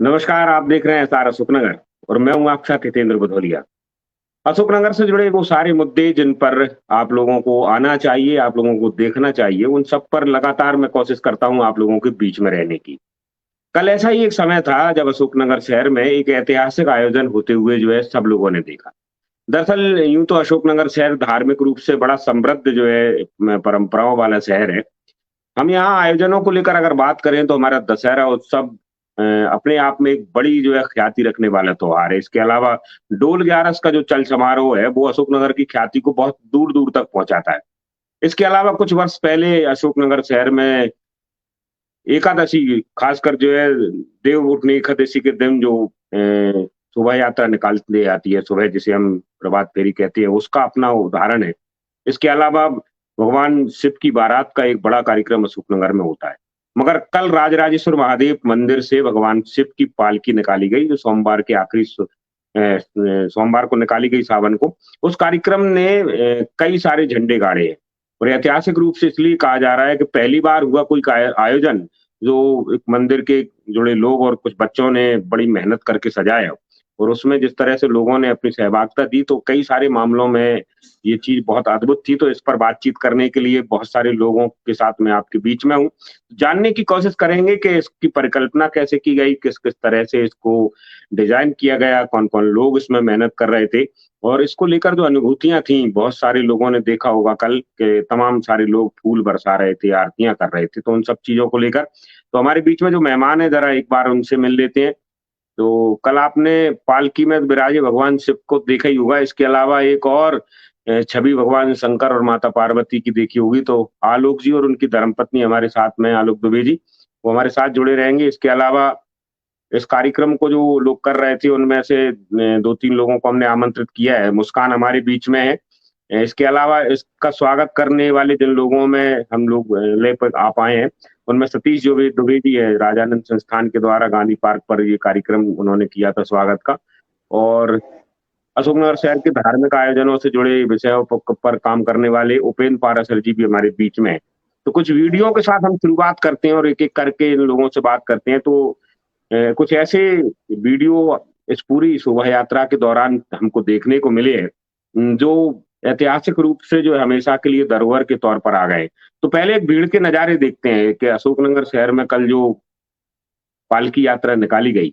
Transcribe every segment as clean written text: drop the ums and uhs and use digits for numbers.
नमस्कार, आप देख रहे हैं सार अशोकनगर और मैं हूँ आपका हितेंद्र बुधोलिया। अशोकनगर से जुड़े वो सारे मुद्दे जिन पर आप लोगों को आना चाहिए, आप लोगों को देखना चाहिए, उन सब पर लगातार मैं कोशिश करता हूँ आप लोगों के बीच में रहने की। कल ऐसा ही एक समय था जब अशोकनगर शहर में एक ऐतिहासिक आयोजन होते हुए जो है सब लोगों ने देखा। दरअसल यूँ तो अशोकनगर शहर धार्मिक रूप से बड़ा समृद्ध जो है परंपराओं वाला शहर है। हम यहाँ आयोजनों को लेकर अगर बात करें तो हमारा दशहरा उत्सव अपने आप में एक बड़ी जो है ख्याति रखने वाला त्योहार है। इसके अलावा डोल ग्यारस का जो चल समारोह है, वो अशोकनगर की ख्याति को बहुत दूर-दूर तक पहुँचाता है। इसके अलावा कुछ वर्ष पहले अशोकनगर शहर में एकादशी खासकर जो है देव उठनी एकादशी के दिन जो शोभा यात्रा निकालती जाती है, सुबह जिसे हम प्रभात फेरी कहते हैं, उसका अपना उदाहरण है। इसके अलावा भगवान शिव की बारात का एक बड़ा कार्यक्रम अशोकनगर में होता है। मगर कल राजराजेश्वर महादेव मंदिर से भगवान शिव की पालकी निकाली गई, जो सोमवार के आखिरी सोमवार को निकाली गई सावन को। उस कार्यक्रम ने कई सारे झंडे गाड़े हैं और ऐतिहासिक रूप से इसलिए कहा जा रहा है कि पहली बार हुआ कोई आयोजन जो एक मंदिर के जुड़े लोग और कुछ बच्चों ने बड़ी मेहनत करके सजाया और उसमें जिस तरह से लोगों ने अपनी सहभागिता दी, तो कई सारे मामलों में ये चीज़ बहुत अद्भुत थी। तो इस पर बातचीत करने के लिए बहुत सारे लोगों के साथ मैं आपके बीच में हूँ। जानने की कोशिश करेंगे कि इसकी परिकल्पना कैसे की गई, किस-किस तरह से इसको डिज़ाइन किया गया, कौन-कौन लोग इसमें मेहनत कर रहे थे और इसको लेकर जो अनुभूतियाँ थीं, बहुत सारे लोगों ने देखा होगा कल के तमाम सारे लोग फूल बरसा रहे थे, आरतियाँ कर रहे थे। तो उन सब चीज़ों को लेकर तो हमारे बीच में जो मेहमान हैं, ज़रा एक बार उनसे मिल लेते हैं। तो कल आपने पालकी में विराजे भगवान शिव को देखा ही होगा, इसके अलावा एक और छवि भगवान शंकर और माता पार्वती की देखी होगी, तो आलोक जी और उनकी धर्मपत्नी हमारे साथ में हैं, आलोक दुबे जी, वो हमारे साथ जुड़े रहेंगे। इसके अलावा इस कार्यक्रम को जो लोग कर रहे थे, उनमें से 2-3 लोगों को हमने आमंत्रित किया है। मुस्कान हमारे बीच में है। इसके अलावा इसका स्वागत करने वाले जिन लोगों में हम लोग ले पर आ पाए हैं, उनमें सतीश दुबे दुबे जी हैं, राजानंद संस्थान के द्वारा गांधी पार्क पर ये कार्यक्रम उन्होंने किया था स्वागत का और अशोकनगर शहर के धार्मिक आयोजनों से जुड़े विषयों पर काम करने वाले उपेंद्र पाराशर जी भी हमारे बीच में हैं। तो कुछ वीडियो के साथ हम शुरुआत करते हैं और एक-एक करके इन लोगों से बात करते हैं। तो कुछ ऐसे वीडियो इस पूरी शोभा यात्रा के दौरान हमको देखने को मिले हैं जो ऐतिहासिक रूप से जो है हमेशा के लिए धरोहर के तौर पर आ गए। तो पहले एक भीड़ के नज़ारे देखते हैं कि अशोकनगर शहर में कल जो पालकी यात्रा निकाली गई,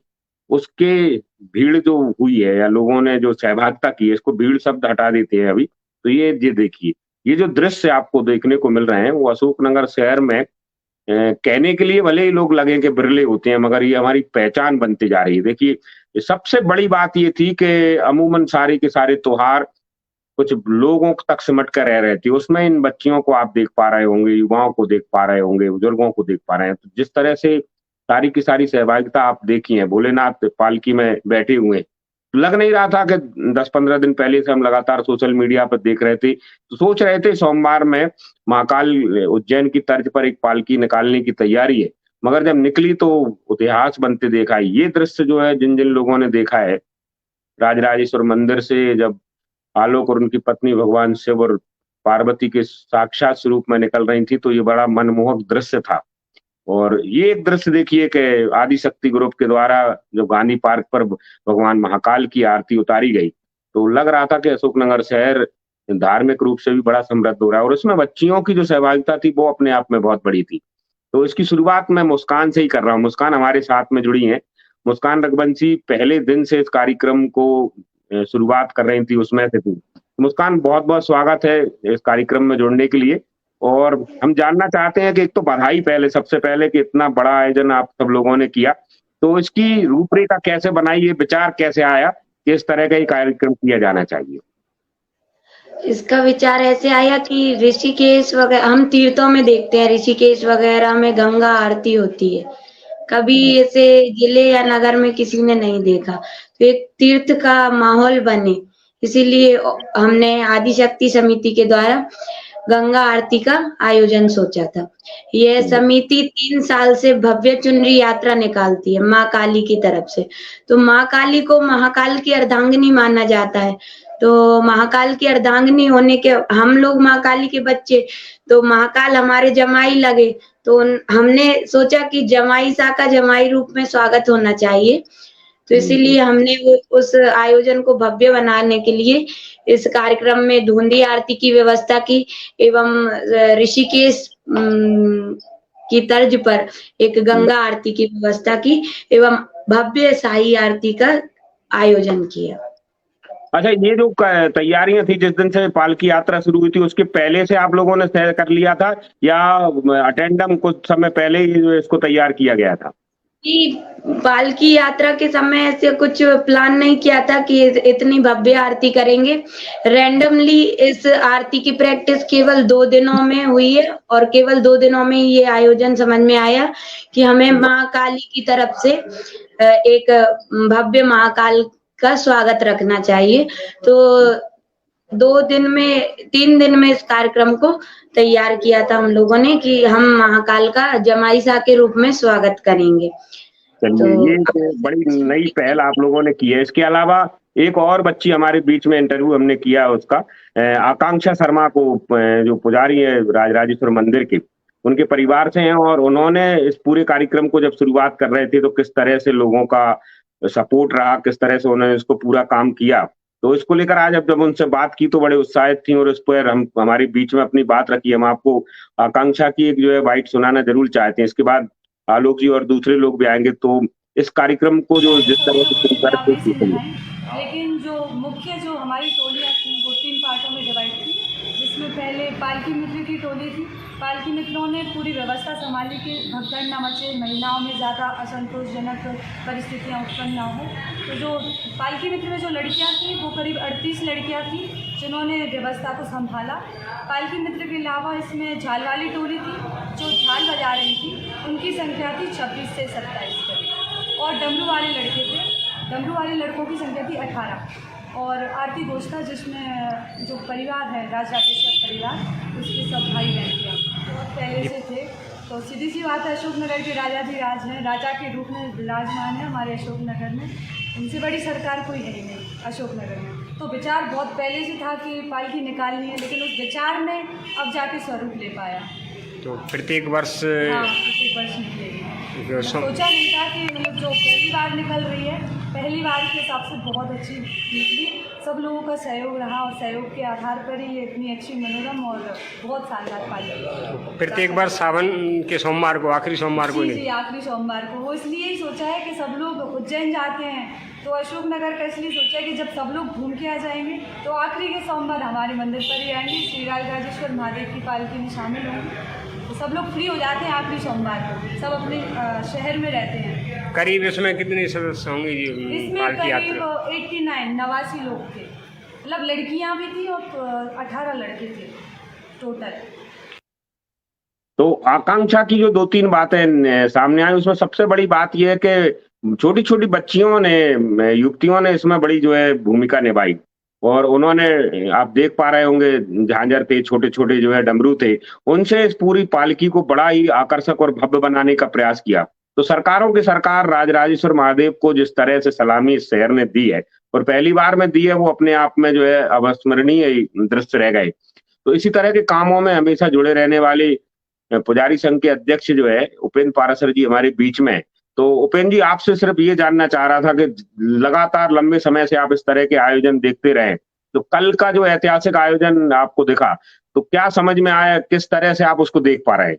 उसके भीड़ जो हुई है या लोगों ने जो सहभागिता की है, इसको भीड़ शब्द हटा देते हैं अभी। तो ये देखिए, ये जो दृश्य आपको देखने को मिल रहे हैं, वो अशोकनगर शहर में कहने के लिए भले ही लोग लगें कि बिरले होते हैं, मगर ये हमारी पहचान बनती जा रही है। देखिए, सबसे बड़ी बात ये थी कि अमूमन सारे के सारे त्योहार कुछ लोगों तक सिमट कर रह रहे थे। उसमें इन बच्चियों को आप देख पा रहे होंगे, युवाओं को देख पा रहे होंगे, बुजुर्गों को देख पा रहे हैं। तो जिस तरह से सारी की सारी सहभागिता आप देखी है, भोलेनाथ पालकी में बैठे हुए हैं। लग नहीं रहा था कि 10-15 दिन पहले से हम लगातार सोशल मीडिया पर देख रहे थे। तो सोच रहे थे सोमवार में महाकाल उज्जैन की तर्ज पर एक पालकी निकालने की तैयारी है। मगर जब निकली तो इतिहास बनते देखा। ये दृश्य जो है जिन-जिन लोगों ने देखा है, राजराजेश्वर मंदिर से जब आलोक और उनकी पत्नी भगवान शिव और पार्वती के साक्षात स्वरूप में निकल रही थी, तो ये बड़ा मनमोहक दृश्य था। और ये एक दृश्य देखिए कि आदिशक्ति ग्रुप के द्वारा जो गांधी पार्क पर भगवान महाकाल की आरती उतारी गई, तो लग रहा था कि अशोकनगर शहर धार्मिक रूप से भी बड़ा समृद्ध हो रहा है और उसमें बच्चियों की जो सहभागिता थी, वो अपने आप में बहुत बड़ी थी। तो इसकी शुरुआत मैं मुस्कान से ही कर रहा हूँ। मुस्कान हमारे साथ में जुड़ी हैं। मुस्कान रघुवंशी पहले दिन से इस कार्यक्रम को शुरुआत कर रही थी, उसमें से थी। मुस्कान बहुत-बहुत स्वागत है इस कार्यक्रम में जुड़ने के लिए और हम जानना चाहते हैं कि एक तो बधाई पहले सबसे पहले कि इतना बड़ा आयोजन आप सब लोगों ने किया। तो इसकी रूपरेखा कैसे बनाई, ये विचार कैसे आया कि इस तरह का ये कार्यक्रम किया जाना चाहिए? इसका विचार ऐसे आया कि ऋषिकेश वगैरह हम तीर्थों में देखते हैं, ऋषिकेश वगैरह में गंगा आरती होती है। कभी ऐसे जिले या नगर में किसी ने नहीं देखा, तो एक तीर्थ का माहौल बने, इसीलिए हमने आदिशक्ति समिति के द्वारा गंगा आरती का आयोजन सोचा था। यह समिति 3 साल से भव्य चुनरी यात्रा निकालती है माँ काली की तरफ से। तो माँ काली को महाकाल की अर्धांगिनी माना जाता है। तो महाकाल की अर्धांगिनी होने के हम लोग महाकाली के बच्चे, तो महाकाल हमारे जमाई लगे, तो हमने सोचा कि जमाई सा का जमाई रूप में स्वागत होना चाहिए। तो इसीलिए हमने उस आयोजन को भव्य बनाने के लिए इस कार्यक्रम में धुंधी आरती की व्यवस्था की एवं ऋषिकेश की तर्ज पर एक गंगा आरती की व्यवस्था की एवं भव्य शाही आरती का आयोजन किया। अच्छा, ये जो तैयारियां थी जिस दिन से पालकी यात्रा शुरू हुई थी उसके पहले से आप लोगों ने तय कर लिया था या अटेंडम कुछ समय पहले ही जो इसको तैयार किया गया था? कि पालकी यात्रा के समय ऐसे कुछ प्लान नहीं किया था कि इतनी भव्य आरती करेंगे। रैंडमली इस आरती की प्रैक्टिस केवल 2 दिनों में हुई है और केवल 2 दिनों में ये आयोजन समझ में आया कि हमें महाकाली की तरफ से एक भव्य महाकाल का स्वागत रखना चाहिए। तो 3 दिन में इस कार्यक्रम को तैयार किया था हम लोगों ने कि हम महाकाल का जमाई सा के रूप में स्वागत करेंगे। चलिए, ये तो बड़ी नई पहल आप लोगों ने की है। इसके अलावा एक और बच्ची हमारे बीच में इंटरव्यू हमने किया उसका, आकांक्षा शर्मा को, जो पुजारी है राजराजेश्वर मंदिर के, उनके परिवार से हैं और उन्होंने इस पूरे कार्यक्रम को जब शुरुआत कर रहे थे तो किस तरह से लोगों का सपोर्ट रहा, किस तरह से उन्होंने इसको पूरा काम किया। तो इसको लेकर आज जब उनसे बात की तो बड़े उत्साहित थी और इस पर हम हमारे बीच में अपनी बात रखी। हम आपको आकांक्षा की एक जो है बाइट सुनाना जरूर चाहते हैं। इसके बाद आलोक जी और दूसरे लोग भी आएंगे। तो इस कार्यक्रम को जो जिस तरह से शुरू करते, लेकिन जो मुख्य जो हमारी टोलियाँ थी वो 3 पार्टों में डिवाइड थी, जिसमें पहले पालकी मित्र की टोली थी। पालकी मित्रों ने पूरी व्यवस्था संभाली कि भगदड़ न मचे, महिलाओं में ज़्यादा असंतोषजनक परिस्थितियाँ उत्पन्न न हो। तो जो पालकी मित्र में जो लड़कियाँ थी वो करीब 38 लड़कियाँ थी जिन्होंने व्यवस्था को संभाला। पालकी मित्र के अलावा इसमें झाल वाली टोली थी जो झाल बजा रही थी, उनकी संख्या थी 26 से 27 करीब, और डमरू वाले लड़के थे, डमरू वाले लड़कों की संख्या थी 18, और आरती गोष्ठा जिसमें जो परिवार है राजराजेश्वर परिवार उसके सब भाई बहन थे, बहुत पहले से थे। तो सीधी सी बात है, अशोकनगर के राजाधिराज हैं, राजा के रूप में विराजमान है हमारे अशोकनगर में, उनसे बड़ी सरकार कोई है ही नहीं अशोकनगर में। तो विचार बहुत पहले से था कि पालकी निकालनी है, लेकिन उस विचार ने अब जाके स्वरूप ले पाया। तो प्रत्येक वर्ष, हाँ, प्रत्येक वर्ष निकलेगी। सोचा नहीं था कि मतलब जो पहली बार निकल रही है, पहली बार के हिसाब से बहुत अच्छी निकली। सब लोगों का सहयोग रहा और सहयोग के आधार पर ही ये इतनी अच्छी मनोरम और बहुत शानदार पाली। प्रत्येक वर्ष सावन के सोमवार को, आखिरी सोमवार को जी, आखिरी सोमवार को। वो इसलिए ही सोचा है कि सब लोग उज्जैन जाते हैं तो अशोकनगर का इसलिए सोचा है कि जब सब लोग घूम के आ जाएंगे तो आखिरी के सोमवार हमारे मंदिर पर ही आएंगे, श्री राजराजेश्वर महादेव की पालकी में शामिल होंगे। तो सब लोग फ्री हो जाते हैं आखिरी सोमवार को, सब अपने शहर में रहते हैं। करीब इसमें कितने सदस्य होंगे जी? इसमें करीब 89 लोग थे, मतलब लड़कियां भी थी और 18 लड़के थे टोटल। तो आकांक्षा की जो 2-3 बातें सामने आई उसमें सबसे बड़ी बात यह है कि छोटी छोटी बच्चियों ने, युवतियों ने इसमें बड़ी जो है भूमिका निभाई और उन्होंने, आप देख पा रहे होंगे, झांझर थे, छोटे छोटे जो है डमरू थे, उनसे इस पूरी पालकी को बड़ा ही आकर्षक और भव्य बनाने का प्रयास किया। तो सरकारों की सरकार राजराजेश्वर महादेव को जिस तरह से सलामी इस शहर ने दी है और पहली बार में दी है, वो अपने आप में जो है अविस्मरणीय दृश्य रह गए। तो इसी तरह के कामों में हमेशा जुड़े रहने वाले पुजारी संघ के अध्यक्ष जो है उपेंद्र पाराशर जी हमारे बीच में। तो उपेंद्र जी, आपसे सिर्फ ये जानना चाह रहा था कि लगातार लंबे समय से आप इस तरह के आयोजन देखते रहे, तो कल का जो ऐतिहासिक आयोजन आपको दिखा तो क्या समझ में आया, किस तरह से आप उसको देख पा रहे हैं?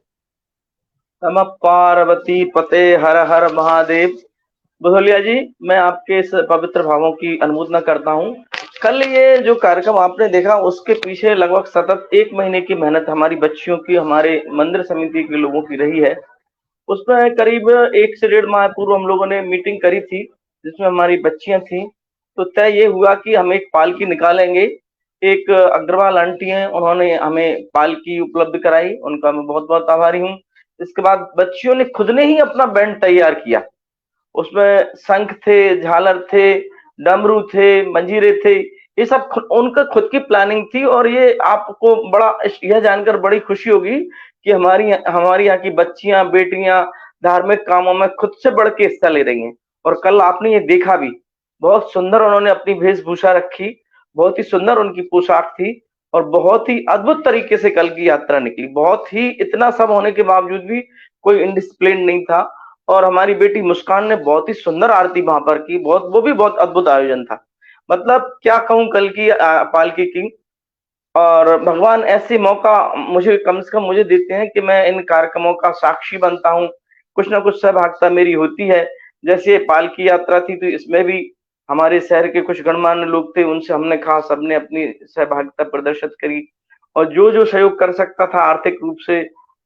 नमः पार्वती पते हर हर महादेव। बुधोलिया जी, मैं आपके इस पवित्र भावों की अनुमोदना करता हूँ। कल ये जो कार्यक्रम आपने देखा उसके पीछे लगभग सतत 1 महीने की मेहनत हमारी बच्चियों की, हमारे मंदिर समिति के लोगों की रही है। उसमें करीब 1 से 1.5 माह पूर्व हम लोगों ने मीटिंग करी थी जिसमें हमारी बच्चियां थी। तो तय ये हुआ कि हम एक पालकी निकालेंगे। एक अग्रवाल आंटी हैं, उन्होंने हमें पालकी उपलब्ध कराई, उनका मैं बहुत बहुत आभारी हूँ। इसके बाद बच्चियों ने खुद ने ही अपना बैंड तैयार किया। उसमें शंख थे, झालर थे, डमरू थे, मंजीरे थे, ये सब उनका खुद की प्लानिंग थी। और ये आपको बड़ा यह जानकर बड़ी खुशी होगी कि हमारी यहाँ की बच्चियां, बेटियां धार्मिक कामों में खुद से बढ़ के हिस्सा ले रही हैं। और कल आपने ये देखा भी, बहुत सुंदर उन्होंने अपनी वेशभूषा रखी, बहुत ही सुंदर उनकी पोशाक थी और बहुत ही अद्भुत तरीके से कल की यात्रा निकली। बहुत ही इतना सब होने के बावजूद भी कोई इनडिसिप्लिन नहीं था और हमारी बेटी मुस्कान ने बहुत ही सुंदर आरती वहां पर की, वो भी बहुत अद्भुत आयोजन था। मतलब क्या कहूं, कल की पालकी की। और भगवान ऐसे मौका मुझे कम से कम मुझे देते हैं कि मैं इन कार्यक्रमों का साक्षी बनता हूँ, कुछ ना कुछ सहभागिता मेरी होती है। जैसे पालकी यात्रा थी तो इसमें भी हमारे शहर के कुछ गणमान्य लोग थे, उनसे हमने कहा, सबने अपनी सहभागिता प्रदर्शित करी और जो जो सहयोग कर सकता था आर्थिक रूप से,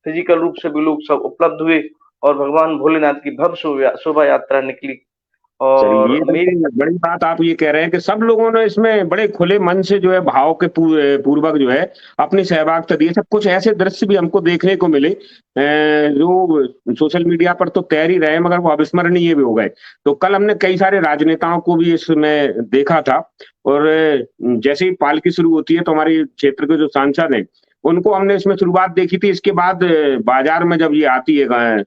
फिजिकल रूप से भी लोग सब उपलब्ध हुए और भगवान भोलेनाथ की भव्य शोभा यात्रा निकली। चलिए, ये और मेरी बड़ी बड़ी बात आप ये कह रहे हैं कि सब लोगों ने इसमें बड़े खुले मन से जो है भाव के पूर्वक जो है अपनी सहभागिता दी। सब कुछ ऐसे दृश्य भी हमको देखने को मिले जो सोशल मीडिया पर तो तैर ही रहे मगर वो अविस्मरणीय भी हो गए। तो कल हमने कई सारे राजनेताओं को भी इसमें देखा था और जैसे ही पालकी शुरू होती है तो हमारे क्षेत्र के जो सांसद हैं उनको हमने इसमें शुरुआत देखी थी। इसके बाद बाजार में जब ये आती है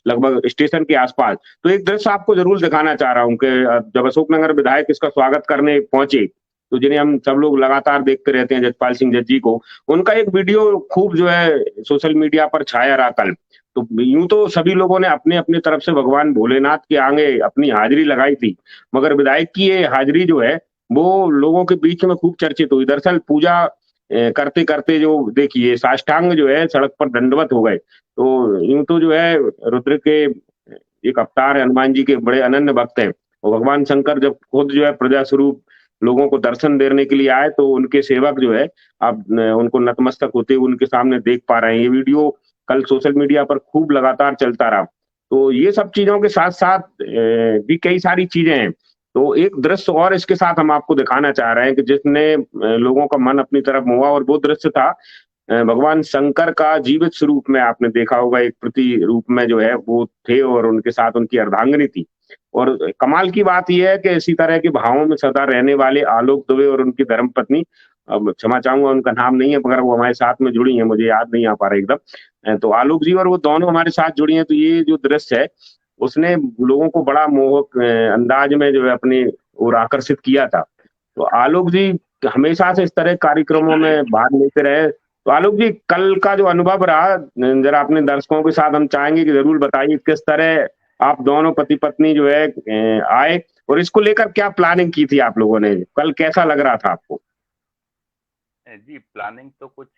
लगभग स्टेशन के आसपास, तो एक दृश्य आपको जरूर दिखाना चाह रहा हूँ कि जब अशोकनगर विधायक इसका स्वागत करने पहुंचे, तो जिन्हें हम सब लोग लगातार देखते रहते हैं, जजपाल सिंह जज्जी को, उनका एक वीडियो खूब जो है सोशल मीडिया पर छाया रहा कल। तो यूं तो सभी लोगों ने अपने अपने तरफ से भगवान भोलेनाथ के आगे अपनी हाजिरी लगाई थी, मगर विधायक की ये हाजिरी जो है वो लोगों के बीच में खूब चर्चित हुई। दरअसल पूजा करते करते जो देखिए साष्टांग जो है सड़क पर दंडवत हो गए। तो यूं तो जो है रुद्र के एक अवतार है, हनुमान जी के बड़े अनन्य भक्त हैं और भगवान शंकर जब खुद जो है प्रजा स्वरूप लोगों को दर्शन देने के लिए आए तो उनके सेवक जो है आप उनको नतमस्तक होते हुए उनके सामने देख पा रहे हैं। ये वीडियो कल सोशल मीडिया पर खूब लगातार चलता रहा। तो ये सब चीजों के साथ साथ भी कई सारी चीजें हैं। तो एक दृश्य और इसके साथ हम आपको दिखाना चाह रहे हैं कि जिसने लोगों का मन अपनी तरफ मोहा, और वो दृश्य था भगवान शंकर का जीवित स्वरूप में। आपने देखा होगा एक प्रति रूप में जो है वो थे और उनके साथ उनकी अर्धांगिनी थी। और कमाल की बात यह है कि इसी तरह के भावों में सदा रहने वाले आलोक दुबे और उनकी धर्मपत्नी, अब क्षमा चाहूंगा उनका नाम नहीं है मगर वो हमारे साथ में जुड़ी है, मुझे याद नहीं आ पा रहा एकदम। तो आलोक जी और वो दोनों हमारे साथ जुड़ी हैं। तो ये जो दृश्य है उसने लोगों को बड़ा मोहक अंदाज में जो है अपनी ओर आकर्षित किया था। तो आलोक जी हमेशा से इस तरह कार्यक्रमों में भाग लेते रहे। तो आलोक जी कल का जो अनुभव रहा जरा अपने दर्शकों के साथ हम चाहेंगे कि जरूर बताइए किस तरह आप दोनों पति पत्नी जो है आए और इसको लेकर क्या प्लानिंग की थी आप लोगों ने, कल कैसा लग रहा था आपको? जी, प्लानिंग तो कुछ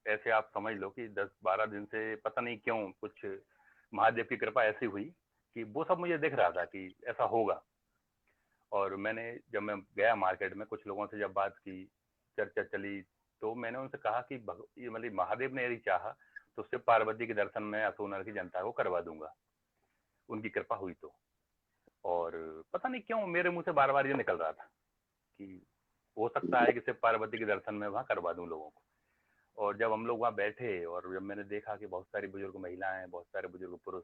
ऐसे आप समझ लो कि 10-12 दिन से पता नहीं क्यों कुछ महादेव की कृपा ऐसी हुई कि वो सब मुझे दिख रहा था कि ऐसा होगा। और मैंने जब मैं गया मार्केट में कुछ लोगों से जब बात की, चर्चा चली, तो मैंने उनसे कहा कि ये मतलब महादेव ने यदि चाहा तो शिव पार्वती के दर्शन मैं अशोकनगर की जनता को करवा दूंगा, उनकी कृपा हुई तो। और पता नहीं क्यों मेरे मुंह से बार बार ये निकल रहा था कि हो सकता है कि शिव पार्वती के दर्शन में वहां करवा दूं लोगों को। और जब हम लोग वहां बैठे और जब मैंने देखा कि बहुत सारी बुजुर्ग महिलाएं, बहुत सारे बुजुर्ग पुरुष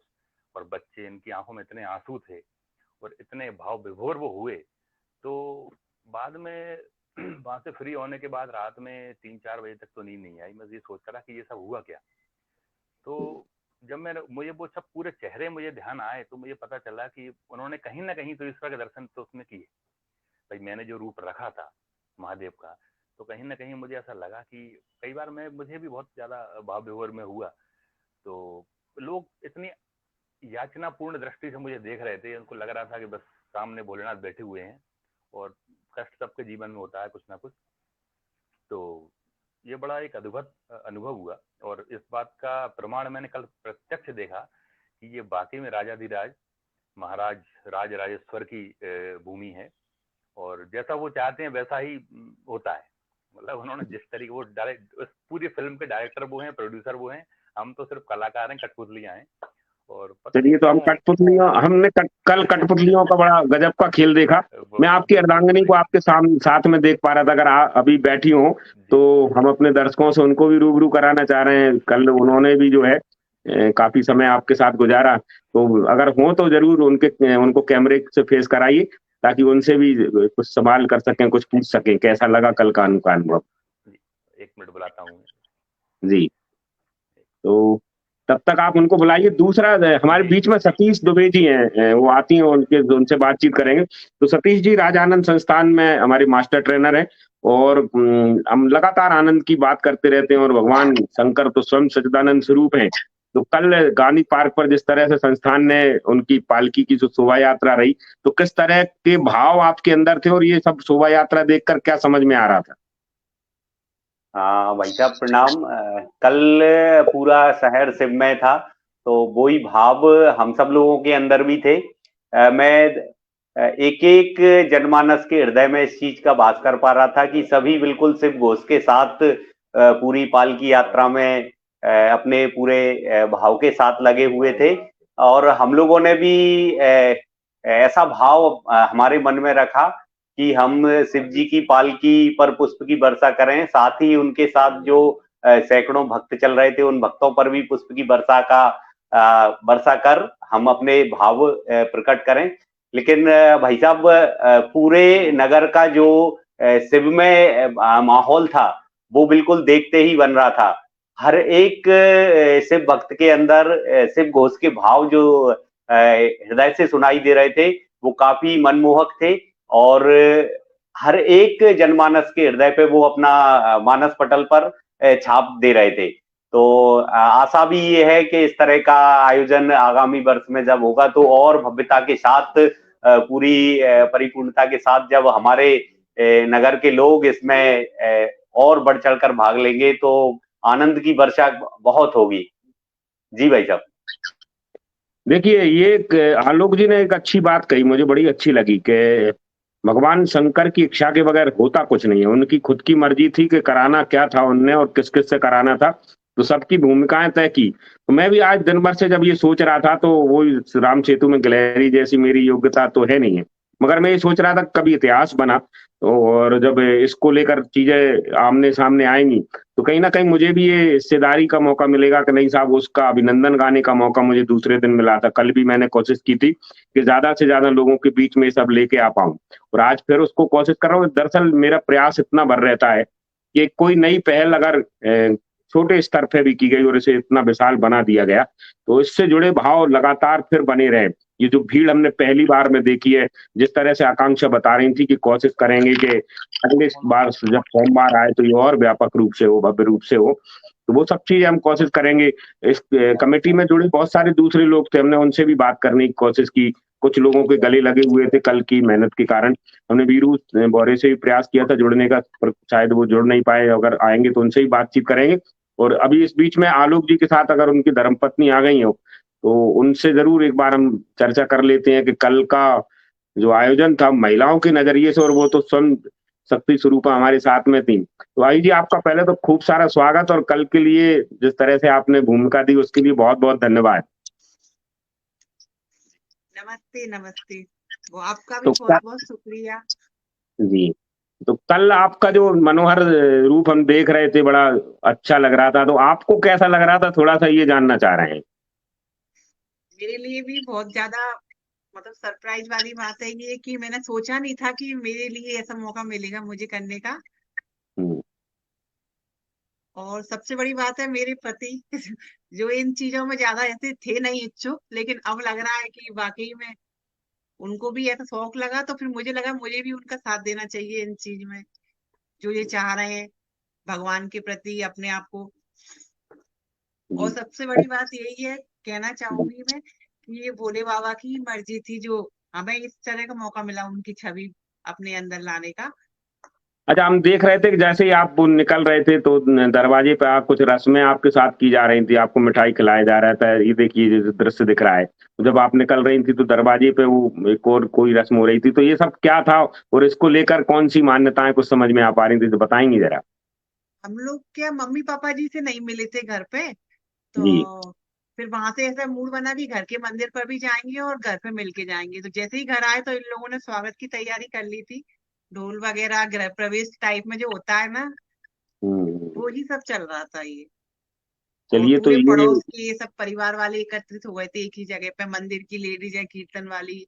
और बच्चे, इनकी आंखों में इतने आंसू थे और इतने भाव विभोर वो हुए, तो बाद में वहां से फ्री होने के बाद रात में 3-4 बजे तक तो नींद नहीं आई। मैं ये सोचता रहा कि ये सब हुआ क्या। तो जब मुझे वो सब पूरे चेहरे मुझे ध्यान आए तो मुझे पता चला कि उन्होंने कहीं ना कहीं तो ईश्वर के दर्शन तो उसमें किए। भाई मैंने जो रूप रखा था महादेव का, तो कहीं ना कहीं मुझे ऐसा लगा कि कई बार मुझे भी बहुत ज्यादा भाव विभोर में हुआ। तो लोग इतनी याचनापूर्ण दृष्टि से मुझे देख रहे थे, उनको लग रहा था कि बस सामने भोलेनाथ बैठे हुए हैं और कष्ट सबके जीवन में होता है कुछ ना कुछ। तो ये बड़ा एक अद्भुत अनुभव हुआ और इस बात का प्रमाण मैंने कल प्रत्यक्ष देखा कि ये वाकई में राजाधिराज महाराज राज राजेश्वर की भूमि है और जैसा वो चाहते हैं वैसा ही होता है। मतलब उन्होंने जिस तरीके वो डायरेक्ट पूरी फिल्म के डायरेक्टर वो हैं, प्रोड्यूसर वो हैं, हम तो सिर्फ कलाकार हैं, कठपुतलियां हैं। और चलिए, तो हम कल कठपुतलियों का बड़ा गजब का खेल देखा। मैं आपकी अर्धांगिनी को आपके साथ में देख पा रहा था। अगर अभी बैठी हो तो हम अपने दर्शकों से उनको भी रूबरू कराना चाह रहे हैं। कल उन्होंने भी जो है काफी समय आपके साथ गुजारा, तो अगर हो तो जरूर उनको कैमरे से फेस कराइए ताकि उनसे भी कुछ सवाल कर सकें, कुछ पूछ सकें, कैसा लगा कल का अनुभव। 1 मिनट बुलाता हूँ जी, तो तब तक आप उनको बुलाइए। दूसरा हमारे बीच में सतीश दुबे जी हैं, वो आती हैं, उनसे बातचीत करेंगे। तो सतीश जी राजानंद संस्थान में हमारे मास्टर ट्रेनर हैं और हम लगातार आनंद की बात करते रहते हैं और भगवान शंकर तो स्वयं सच्चिदानंद स्वरूप हैं। तो कल गांधी पार्क पर जिस तरह से संस्थान ने उनकी पालकी की जो शोभा यात्रा रही, तो किस तरह के भाव आपके अंदर थे और ये सब शोभा यात्रा देखकर क्या समझ में आ रहा था? हाँ भाई साहब प्रणाम। कल पूरा शहर शिवमय था, तो वही भाव हम सब लोगों के अंदर भी थे। मैं एक एक जनमानस के हृदय में इस चीज का वास कर पा रहा था कि सभी बिल्कुल शिव घोष के साथ पूरी पालकी यात्रा में अपने पूरे भाव के साथ लगे हुए थे। और हम लोगों ने भी ऐसा भाव हमारे मन में रखा कि हम शिव जी की पालकी पर पुष्प की वर्षा करें, साथ ही उनके साथ जो सैकड़ों भक्त चल रहे थे उन भक्तों पर भी पुष्प की वर्षा कर हम अपने भाव प्रकट करें। लेकिन भाई साहब पूरे नगर का जो शिवमय माहौल था वो बिल्कुल देखते ही बन रहा था। हर एक शिव भक्त के अंदर शिव घोष के भाव जो हृदय से सुनाई दे रहे थे वो काफी मनमोहक थे और हर एक जनमानस के हृदय पे वो अपना मानस पटल पर छाप दे रहे थे। तो आशा भी ये है कि इस तरह का आयोजन आगामी वर्ष में जब होगा तो और भव्यता के साथ पूरी परिपूर्णता के साथ जब हमारे नगर के लोग इसमें और बढ़ चढ़कर भाग लेंगे तो आनंद की वर्षा बहुत होगी। जी भाई साहब। देखिए, ये आलोक जी ने एक अच्छी बात कही, मुझे बड़ी अच्छी लगी कि भगवान शंकर की इच्छा के बगैर होता कुछ नहीं है। उनकी खुद की मर्जी थी कि कराना क्या था उनने और किस किस से कराना था, तो सबकी भूमिकाएं तय की। तो मैं भी आज दिन भर से जब ये सोच रहा था, तो वो राम सेतु में गिलहरी जैसी मेरी योग्यता तो है नहीं है, मगर मैं ये सोच रहा था कभी इतिहास बना और जब इसको लेकर चीजें आमने सामने आएंगी तो कहीं ना कहीं मुझे भी ये हिस्सेदारी का मौका मिलेगा कि नहीं साहब, उसका अभिनंदन गाने का मौका मुझे दूसरे दिन मिला था। कल भी मैंने कोशिश की थी कि ज्यादा से ज्यादा लोगों के बीच में सब लेके आ पाऊं और आज फिर उसको कोशिश कर रहा हूँ। दरअसल मेरा प्रयास इतना बढ़ रहता है कि कोई नई पहल अगर छोटे स्तर पे भी की गई और इसे इतना विशाल बना दिया गया तो इससे जुड़े भाव लगातार फिर बने रहे। ये जो भीड़ हमने पहली बार में देखी है, जिस तरह से आकांक्षा बता रही थी कि कोशिश करेंगे कि अगले बार जब सोमवार आए तो ये और व्यापक रूप से हो, भव्य रूप से हो, तो वो सब चीजें हम कोशिश करेंगे। इस कमेटी में जुड़े बहुत सारे दूसरे लोग थे, हमने उनसे भी बात करने की कोशिश की। कुछ लोगों के गले लगे हुए थे कल की मेहनत के कारण। हमने वीरू बोरे से भी प्रयास किया था जुड़ने का, पर शायद वो जुड़ नहीं पाए। अगर आएंगे तो उनसे ही बातचीत करेंगे। और अभी इस बीच में आलोक जी के साथ अगर उनकी धर्मपत्नी आ गई हो तो उनसे जरूर एक बार हम चर्चा कर लेते हैं कि कल का जो आयोजन था महिलाओं के नजरिए से, और वो तो स्वयं शक्ति स्वरूपा हमारे साथ में थी। तो आई जी, आपका पहले तो खूब सारा स्वागत और कल के लिए जिस तरह से आपने भूमिका दी उसके लिए बहुत बहुत धन्यवाद। नमस्ते नमस्ते। वो आपका भी तो बहुत बहुत शुक्रिया जी, तो कल आपका जो मनोहर रूप हम देख रहे थे बड़ा अच्छा लग रहा था, तो आपको कैसा लग रहा था थोड़ा सा ये जानना चाह रहे हैं। मेरे लिए भी बहुत ज्यादा मतलब सरप्राइज वाली बात है ये कि मैंने सोचा नहीं था कि मेरे लिए ऐसा मौका मिलेगा मुझे करने का। हम्म, और सबसे बड़ी बात है मेरे पति जो इन चीजों में ज्यादा ऐसे थे नहीं इच्छुक, लेकिन अब लग रहा है कि वाकई में उनको भी ऐसा शौक लगा, तो फिर मुझे लगा मुझे भी उनका साथ देना चाहिए इन चीज में जो ये चाह रहे हैं भगवान के प्रति अपने आप को। और जी सबसे बड़ी बात यही है, कहना चाहूंगी मैं कि ये भोले बाबा की मर्जी थी जो हमें इस तरह का मौका मिला उनकी छवि अपने अंदर लाने का। अच्छा, हम देख रहे थे कि जैसे ही आप वो निकल रहे थे तो दरवाजे पे आप कुछ रस्में आपके साथ की जा रही थी, आपको मिठाई खिलाया जा रहा था। ये देखिए जो दृश्य दिख रहा है, तो जब आप निकल रही थी तो दरवाजे पे वो एक और कोई रस्म हो रही थी, तो ये सब क्या था और इसको लेकर कौन सी मान्यताएं कुछ समझ में आ पा रही थी, तो बताएंगी जरा। हम लोग क्या मम्मी पापा जी से नहीं मिले थे घर पे, जी तो फिर वहां से ऐसा मूड बना कि घर के मंदिर पर भी जाएंगे और घर पे मिल के जाएंगे। तो जैसे ही घर आए तो इन लोगों ने स्वागत की तैयारी कर ली थी, ढोल वगैरह गृह प्रवेश टाइप में जो होता है ना, हम्म, वो ही सब चल रहा था ये। और चलिए तो पूरे ये पड़ोस के ये सब परिवार वाले एकत्रित हो गए थे एक ही जगह पे, मंदिर की लेडीज है कीर्तन वाली।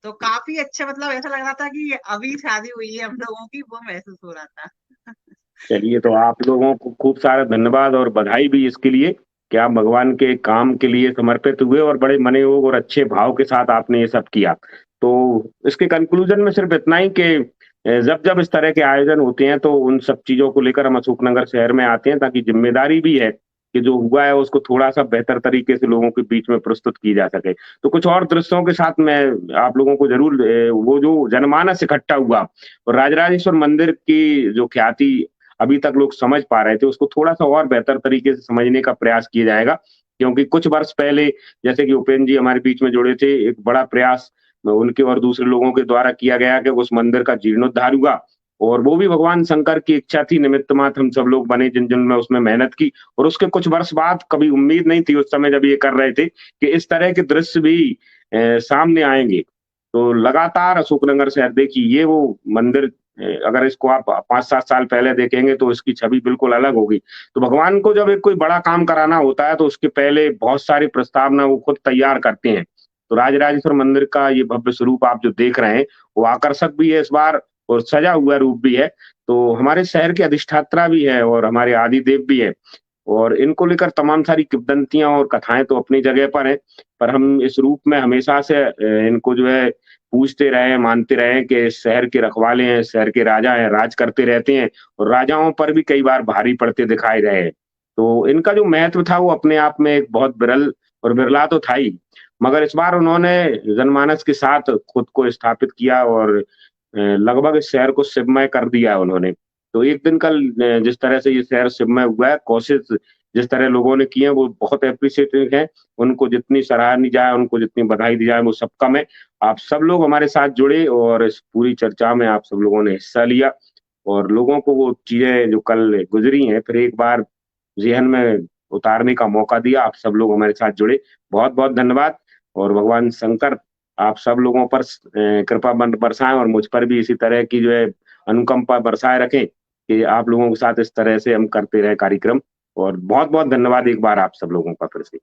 तो काफी अच्छा, मतलब ऐसा लग रहा था कि अभी शादी हुई है हम लोगों की, वो महसूस हो रहा था। चलिए तो आप लोगों को खूब सारा धन्यवाद और बधाई भी इसके लिए। कि आप भगवान के काम के लिए समर्पित हुए और बड़े मनोयोग और अच्छे भाव के साथ आपने ये सब किया। तो इसके कंक्लूजन में सिर्फ इतना ही कि जब-जब इस तरह के आयोजन होते हैं तो उन सब चीज़ों को लेकर हम अशोकनगर शहर में आते हैं, ताकि ज़िम्मेदारी भी है कि जो हुआ है उसको थोड़ा-सा बेहतर तरीके से लोगों के बीच में प्रस्तुत की जा सके। तो कुछ और दृश्यों के साथ मैं आप लोगों को ज़रूर वो जो जनमानस इकट्ठा हुआ और राजराजेश्वर मंदिर की जो ख्याति अभी तक लोग समझ पा रहे थे, उसको थोड़ा-सा और बेहतर तरीके से समझने का प्रयास किया जाएगा। क्योंकि कुछ वर्ष पहले जैसे कि उपेंद्र जी हमारे बीच में जुड़े थे, एक बड़ा प्रयास उनके और दूसरे लोगों के द्वारा किया गया कि उस मंदिर का जीर्णोद्धार हुआ और वो भी भगवान शंकर की इच्छा थी, निमित्त मात्र हम सब लोग बने जिन-जिन ने उसमें मेहनत की और उसके कुछ वर्ष बाद कभी उम्मीद नहीं थी उस समय जब ये कर रहे थे कि इस तरह के दृश्य भी सामने आएँगे। तो लगातार अशोकनगर शहर देखिए ये वो मंदिर अगर इसको आप 5-7 साल पहले देखेंगे तो इसकी छवि बिल्कुल अलग होगी। तो भगवान को जब एक कोई बड़ा काम कराना होता है तो उसके पहले बहुत सारी प्रस्तावना वो खुद तैयार करते हैं। तो राजराजेश्वर मंदिर का ये भव्य स्वरूप आप जो देख रहे हैं, वो आकर्षक भी है इस बार और सजा हुआ रूप भी है। तो हमारे शहर की अधिष्ठात्रा भी है और हमारे आदिदेव भी है और इनको लेकर तमाम सारी किंवदंतियाँ और कथाएँ तो अपनी जगह पर हैं, पर हम इस रूप में हमेशा से इनको जो है पूजते रहे हैं, मानते रहे हैं कि इस शहर के रखवाले हैं, इस शहर के राजा हैं, राज करते रहते हैं और राजाओं पर भी कई बार भारी पड़ते दिखाए रहे हैं। तो इनका जो महत्व था वो अपने आप में एक बहुत विरल और बिरला तो था ही, मगर इस बार उन्होंने जनमानस के साथ खुद को स्थापित किया और लगभग इस शहर को शिवमय कर दिया है उन्होंने। तो एक दिन कल जिस तरह से ये शहर शिवमय हुआ है, कोशिश जिस तरह लोगों ने की है वो बहुत एप्रिशिएटेड है। उनको जितनी सराहनी जाए, उनको जितनी बधाई दी जाए वो सब कम है। आप सब लोग हमारे साथ जुड़े और इस पूरी चर्चा में आप सब लोगों ने हिस्सा लिया और लोगों को वो चीज़ें जो कल गुज़री हैं फिर एक बार ज़हन में उतारने का मौका दिया। आप सब लोग हमारे साथ जुड़े। बहुत-बहुत धन्यवाद और भगवान शंकर आप सब लोगों पर कृपा बरसाएँ और मुझ पर भी इसी तरह की जो है अनुकंपा बरसाए रखें कि आप लोगों के साथ इस तरह से हम करते रहें कार्यक्रम और बहुत-बहुत धन्यवाद एक बार आप सब लोगों का फिर से।